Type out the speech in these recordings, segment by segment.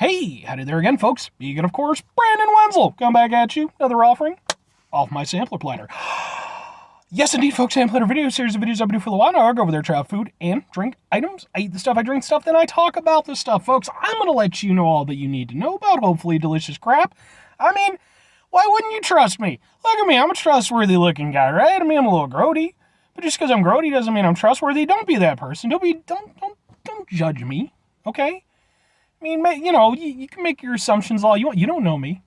Hey, howdy there again, folks. Vegan, of course, Brandon Wenzel. Come back at you. Another offering off my sampler platter. Yes, indeed, folks. Sampler video series of videos I do for the while. I go over there, try out food and drink items. I eat the stuff, I drink stuff, then I talk about the stuff, folks. I'm going to let you know all that you need to know about hopefully delicious crap. I mean, why wouldn't you trust me? Look at me. I'm a trustworthy looking guy, right? I mean, I'm a little grody. But just because I'm grody doesn't mean I'm trustworthy. Don't be that person. Don't judge me, okay? I mean, you can make your assumptions all you want. You don't know me.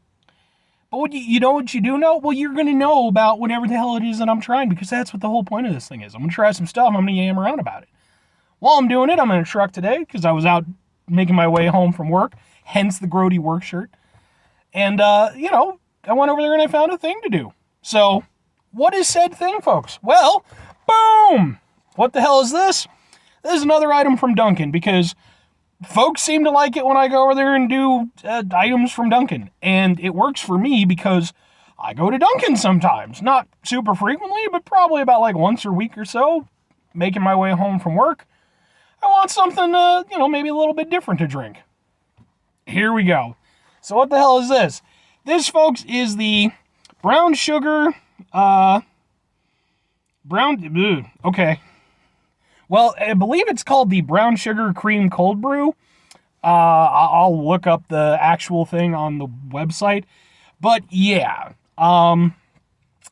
But you know what you do know? Well, you're going to know about whatever the hell it is that I'm trying, because that's what the whole point of this thing is. I'm going to try some stuff. I'm going to yam around about it. While I'm doing it, I'm in a truck today because I was out making my way home from work, hence the grody work shirt. And, I went over there and I found a thing to do. So, what is said thing, folks? Well, boom! What the hell is this? This is another item from Dunkin, because folks seem to like it when I go over there and do items from Dunkin. And it works for me because I go to Dunkin sometimes. Not super frequently, but probably about like once a week or so, making my way home from work. I want something, maybe a little bit different to drink. Here we go. So what the hell is this? This, folks, is the brown sugar, okay. Well, I believe it's called the brown sugar cream cold brew. I'll look up the actual thing on the website. But yeah, I've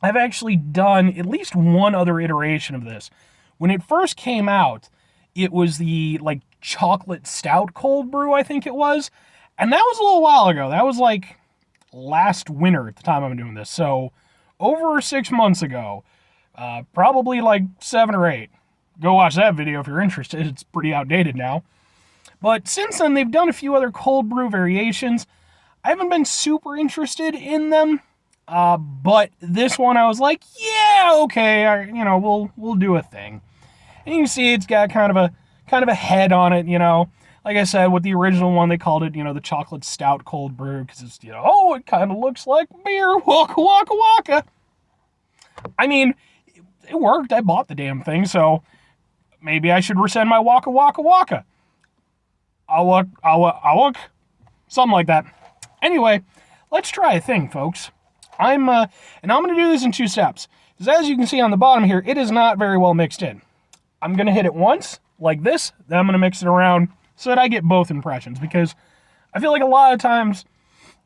actually done at least one other iteration of this. When it first came out, it was the chocolate stout cold brew, I think it was. And that was a little while ago. That was like last winter at the time I'm doing this. So over 6 months ago, probably like 7 or 8. Go watch that video if you're interested. It's pretty outdated now. But since then, they've done a few other cold brew variations. I haven't been super interested in them. But this one, I was like, yeah, okay, we'll do a thing. And you can see it's got kind of a head on it, Like I said, with the original one, they called it, the chocolate stout cold brew, because it's, it kind of looks like beer. Waka, waka, waka. I mean, it worked. I bought the damn thing, so maybe I should resend my waka, waka, waka. Awak. Something like that. Anyway, let's try a thing, folks. And I'm going to do this in 2 steps. Because as you can see on the bottom here, it is not very well mixed in. I'm going to hit it once, like this, then I'm going to mix it around so that I get both impressions. Because I feel like a lot of times,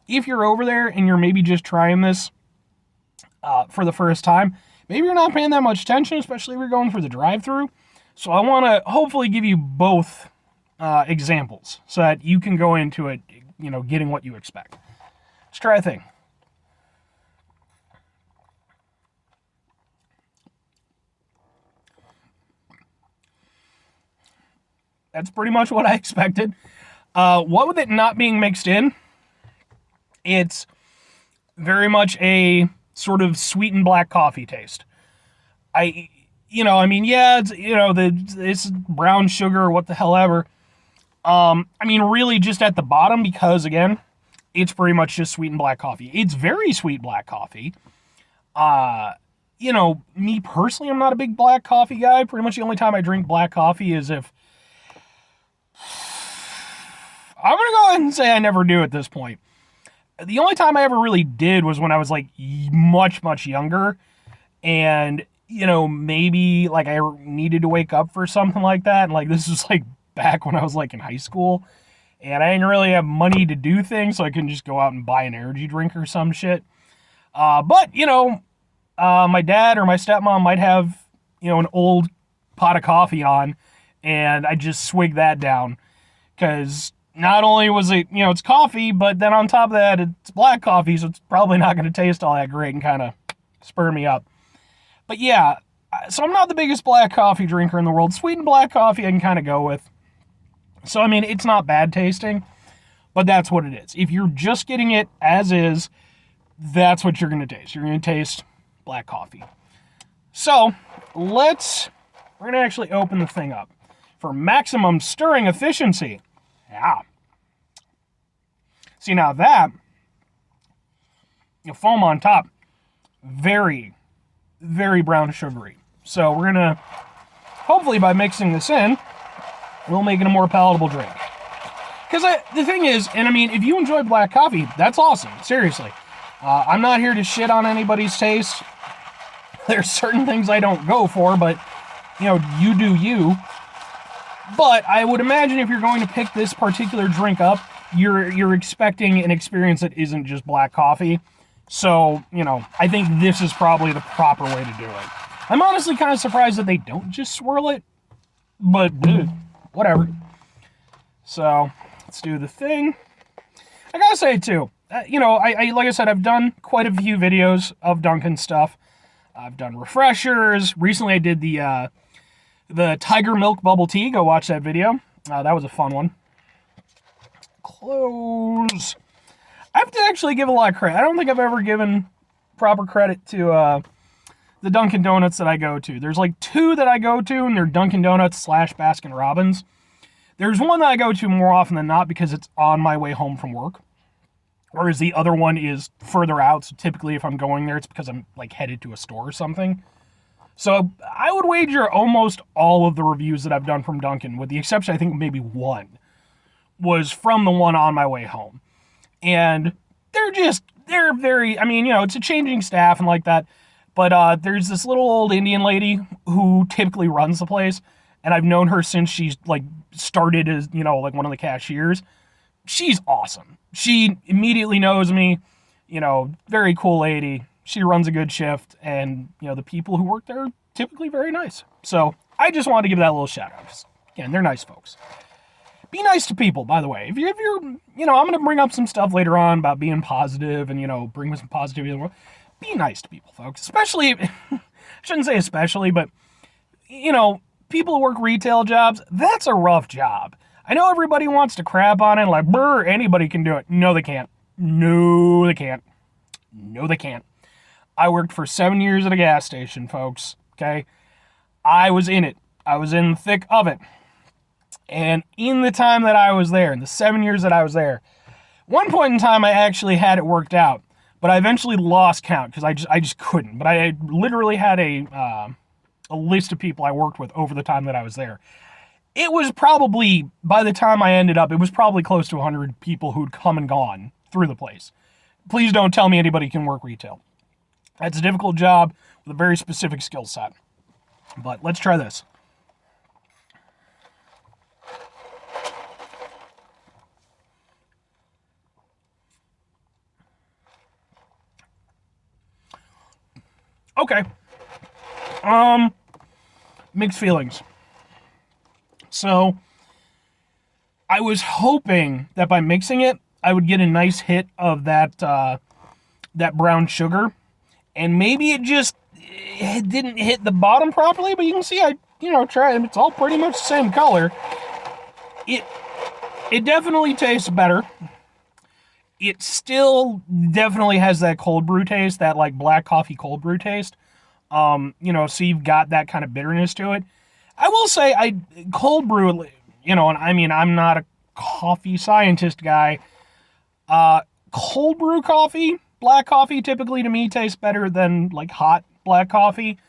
if you're over there and you're maybe just trying this for the first time, maybe you're not paying that much attention, especially if you're going for the drive-thru. So I want to hopefully give you both examples so that you can go into it, getting what you expect. Let's try a thing. That's pretty much what I expected. What with it not being mixed in, it's very much a sort of sweetened black coffee taste. It's brown sugar or what the hell ever. Really just at the bottom, because again, it's pretty much just sweetened black coffee. It's very sweet black coffee. Me personally, I'm not a big black coffee guy. Pretty much the only time I drink black coffee is if I'm going to go ahead and say I never do at this point. The only time I ever really did was when I was much, much younger. And, maybe I needed to wake up for something like that. And this was back when I was in high school. And I didn't really have money to do things, so I couldn't just go out and buy an energy drink or some shit. But my dad or my stepmom might have, an old pot of coffee on. And I just swig that down. Because not only was it, it's coffee, but then on top of that, it's black coffee, so it's probably not going to taste all that great and kind of spur me up. But yeah, so I'm not the biggest black coffee drinker in the world. Sweetened black coffee I can kind of go with. So, it's not bad tasting, but that's what it is. If you're just getting it as is, that's what you're going to taste. You're going to taste black coffee. So, we're going to actually open the thing up for maximum stirring efficiency. Yeah. See, now that, foam on top, very, very brown sugary. So we're going to, hopefully by mixing this in, we'll make it a more palatable drink. Because the thing is, and I mean, if you enjoy black coffee, that's awesome. Seriously. I'm not here to shit on anybody's taste. There's certain things I don't go for, but, you do you. But I would imagine if you're going to pick this particular drink up, you're expecting an experience that isn't just black coffee. So, I think this is probably the proper way to do it. I'm honestly kind of surprised that they don't just swirl it, but whatever. So, let's do the thing. I gotta say, too, I like I said, I've done quite a few videos of Dunkin' stuff. I've done refreshers. Recently, I did the Tiger Milk Bubble Tea. Go watch that video. That was a fun one. Close. I have to actually give a lot of credit. I don't think I've ever given proper credit to the Dunkin' Donuts that I go to. There's like 2 that I go to, and they're Dunkin' Donuts / Baskin Robbins. There's one that I go to more often than not because it's on my way home from work. Whereas the other one is further out, so typically if I'm going there, it's because I'm like headed to a store or something. So I would wager almost all of the reviews that I've done from Dunkin', with the exception I think maybe one, was from the one on my way home. And they're very, I mean, it's a changing staff and like that. But there's this little old Indian lady who typically runs the place. And I've known her since she's like started as, like one of the cashiers. She's awesome. She immediately knows me, very cool lady. She runs a good shift. And, the people who work there are typically very nice. So I just wanted to give that a little shout out. Again, they're nice folks. Be nice to people, by the way. If you're, I'm going to bring up some stuff later on about being positive and, bring some positivity to the world. Be nice to people, folks. Especially, I shouldn't say especially, but, people who work retail jobs, that's a rough job. I know everybody wants to crap on it, like, brr, anybody can do it. No, they can't. No, they can't. No, they can't. I worked for 7 years at a gas station, folks, okay? I was in it. I was in the thick of it. And in the time that I was there, in the 7 years that I was there, one point in time I actually had it worked out, but I eventually lost count because I just couldn't. But I literally had a list of people I worked with over the time that I was there. It was probably, by the time I ended up, it was probably close to 100 people who'd come and gone through the place. Please don't tell me anybody can work retail. That's a difficult job with a very specific skill set. But let's try this. Okay. Mixed feelings. So, I was hoping that by mixing it, I would get a nice hit of that brown sugar, and maybe it didn't hit the bottom properly. But you can see I tried. It's all pretty much the same color. It definitely tastes better. It still definitely has that cold brew taste, that like black coffee cold brew taste. So you've got that kind of bitterness to it. I will say, cold brew, and I mean, I'm not a coffee scientist guy. Cold brew coffee, black coffee, typically to me tastes better than like hot black coffee.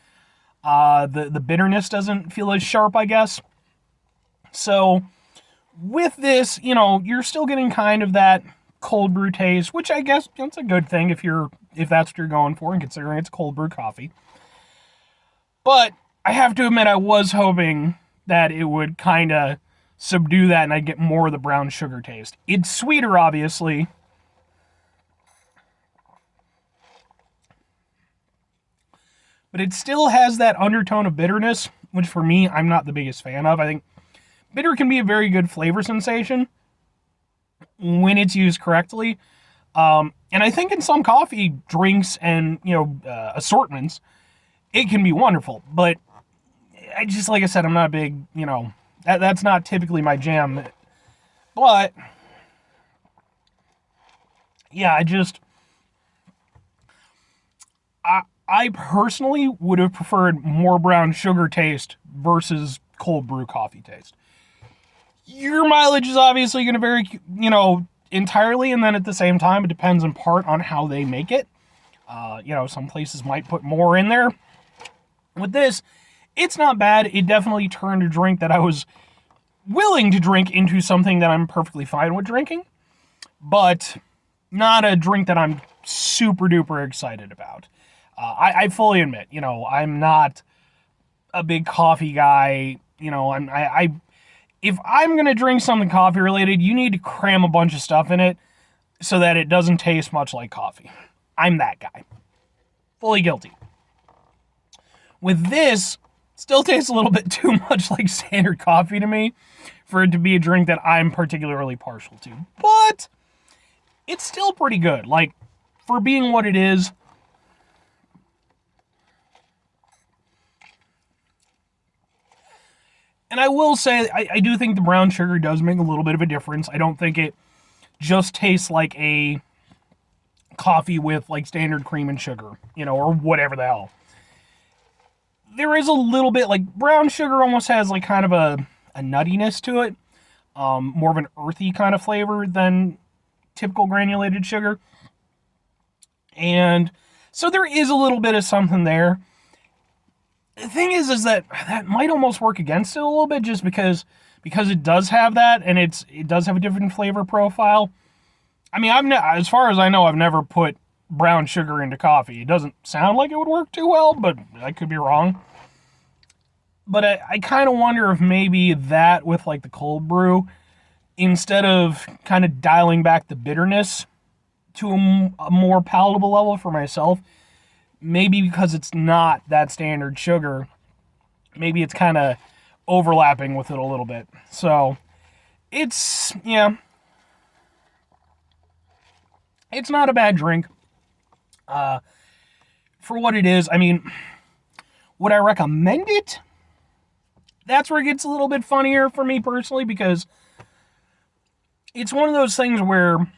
The bitterness doesn't feel as sharp, I guess. So with this, you're still getting kind of that cold brew taste, which I guess that's a good thing if that's what you're going for, and considering it's cold brew coffee. But I have to admit, I was hoping that it would kind of subdue that and I'd get more of the brown sugar taste. It's sweeter, obviously. But it still has that undertone of bitterness, which for me, I'm not the biggest fan of. I think bitter can be a very good flavor sensation when it's used correctly. And I think in some coffee drinks and, assortments, it can be wonderful. But I just, like I said, I'm not a big, that's not typically my jam. But, yeah, I personally would have preferred more brown sugar taste versus cold brew coffee taste. Your mileage is obviously going to vary, entirely, and then at the same time, it depends in part on how they make it. Some places might put more in there. With this, it's not bad. It definitely turned a drink that I was willing to drink into something that I'm perfectly fine with drinking, but not a drink that I'm super duper excited about. I fully admit, I'm not a big coffee guy. If I'm gonna drink something coffee related, you need to cram a bunch of stuff in it so that it doesn't taste much like coffee. I'm that guy. Fully guilty. With this, still tastes a little bit too much like standard coffee to me for it to be a drink that I'm particularly partial to. But it's still pretty good. Like, for being what it is, and I will say, I do think the brown sugar does make a little bit of a difference. I don't think it just tastes like a coffee with, like, standard cream and sugar, or whatever the hell. There is a little bit, like, brown sugar almost has, like, kind of a nuttiness to it. More of an earthy kind of flavor than typical granulated sugar. And so there is a little bit of something there. The thing is that might almost work against it a little bit, just because it does have that, and it does have a different flavor profile. I mean, as far as I know, I've never put brown sugar into coffee. It doesn't sound like it would work too well, but I could be wrong. But I kind of wonder if maybe that with, like, the cold brew, instead of kind of dialing back the bitterness to a more palatable level for myself, maybe because it's not that standard sugar, maybe it's kind of overlapping with it a little bit. So, it's not a bad drink. For what it is, I mean, would I recommend it? That's where it gets a little bit funnier for me personally, because it's one of those things where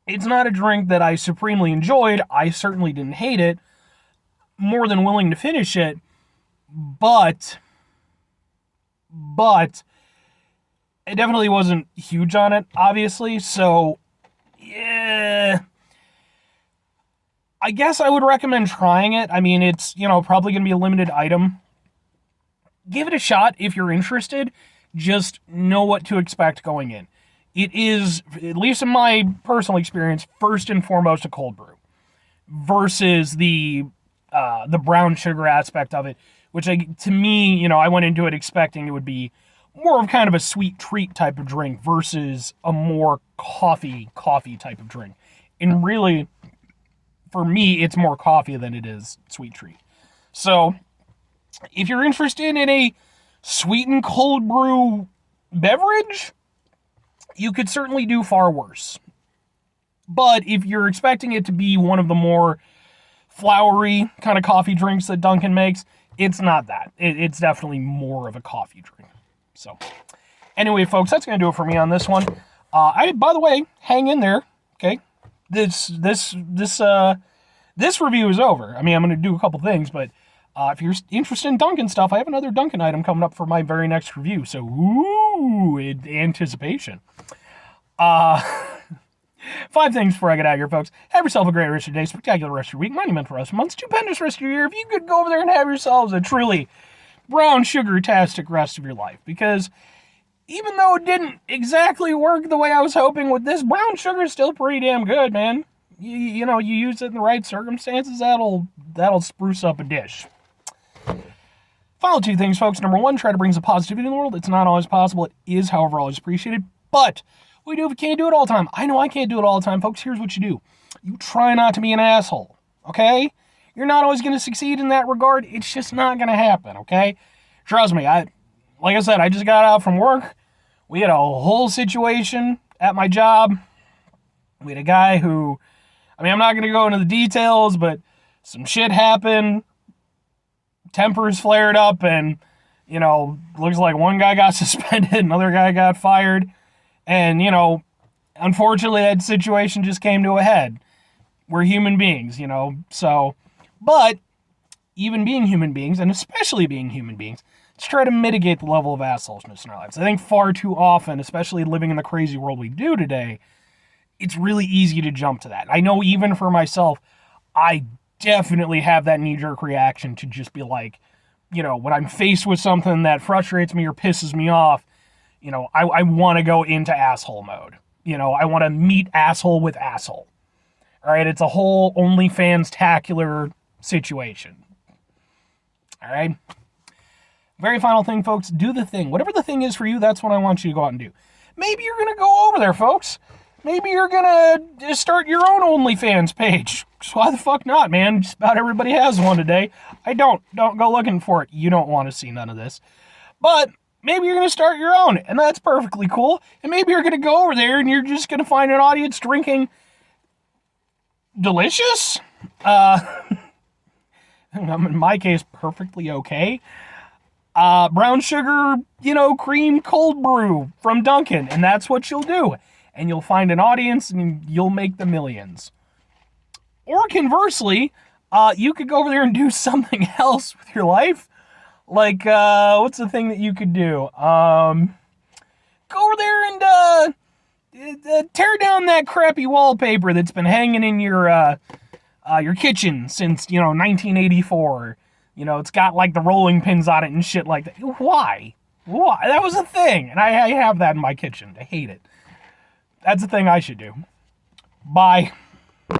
it's not a drink that I supremely enjoyed. I certainly didn't hate it. More than willing to finish it. But it definitely wasn't huge on it, obviously. So, yeah, I guess I would recommend trying it. I mean, it's, probably going to be a limited item. Give it a shot if you're interested. Just know what to expect going in. It is, at least in my personal experience, first and foremost a cold brew versus the brown sugar aspect of it, which to me, I went into it expecting it would be more of kind of a sweet treat type of drink versus a more coffee type of drink. And really, for me, it's more coffee than it is sweet treat. So, if you're interested in a sweetened cold brew beverage, you could certainly do far worse. But if you're expecting it to be one of the more flowery kind of coffee drinks that Dunkin makes, it's not that. It's definitely more of a coffee drink. So, anyway, folks, that's going to do it for me on this one. By the way, hang in there, okay? This review is over. I mean, I'm going to do a couple things, but if you're interested in Dunkin stuff, I have another Dunkin item coming up for my very next review. So, anticipation. 5 things before I get out of here, folks. Have yourself a great rest of your day, spectacular rest of your week, monumental rest of your month, stupendous rest of your year. If you could go over there and have yourselves a truly brown sugar-tastic rest of your life. Because even though it didn't exactly work the way I was hoping with this, brown sugar is still pretty damn good, man. You use it in the right circumstances, that'll spruce up a dish. Final 2 things, folks. Number 1, try to bring some positivity in the world. It's not always possible. It is, however, always appreciated. But we do if we can't do it all the time. I know I can't do it all the time, folks. Here's what you do. You try not to be an asshole, okay? You're not always going to succeed in that regard. It's just not going to happen, okay? Trust me. Like I said, I just got out from work. We had a whole situation at my job. We had a guy who, I'm not going to go into the details, but some shit happened. Tempers flared up, and, looks like one guy got suspended, another guy got fired. And, unfortunately, that situation just came to a head. We're human beings, so. But, even being human beings, and especially being human beings, let's try to mitigate the level of assholeness in our lives. I think far too often, especially living in the crazy world we do today, it's really easy to jump to that. I know even for myself, I definitely have that knee-jerk reaction to just be like, when I'm faced with something that frustrates me or pisses me off, I want to go into asshole mode. I want to meet asshole with asshole. All right, it's a whole OnlyFans-tacular situation. All right? Very final thing, folks, do the thing. Whatever the thing is for you, that's what I want you to go out and do. Maybe you're going to go over there, folks. Maybe you're going to start your own OnlyFans page. So why the fuck not, man? Just about everybody has one today. I don't. Don't go looking for it. You don't want to see none of this. But maybe you're going to start your own, and that's perfectly cool. And maybe you're going to go over there and you're just going to find an audience drinking delicious. In my case, perfectly okay. Brown sugar, cream cold brew from Dunkin, and that's what you'll do. And you'll find an audience and you'll make the millions. Or conversely, you could go over there and do something else with your life. Like, what's the thing that you could do? Go over there and tear down that crappy wallpaper that's been hanging in your kitchen since, 1984. It's got like the rolling pins on it and shit like that. Why? That was a thing. And I have that in my kitchen. I hate it. That's the thing I should do. Bye.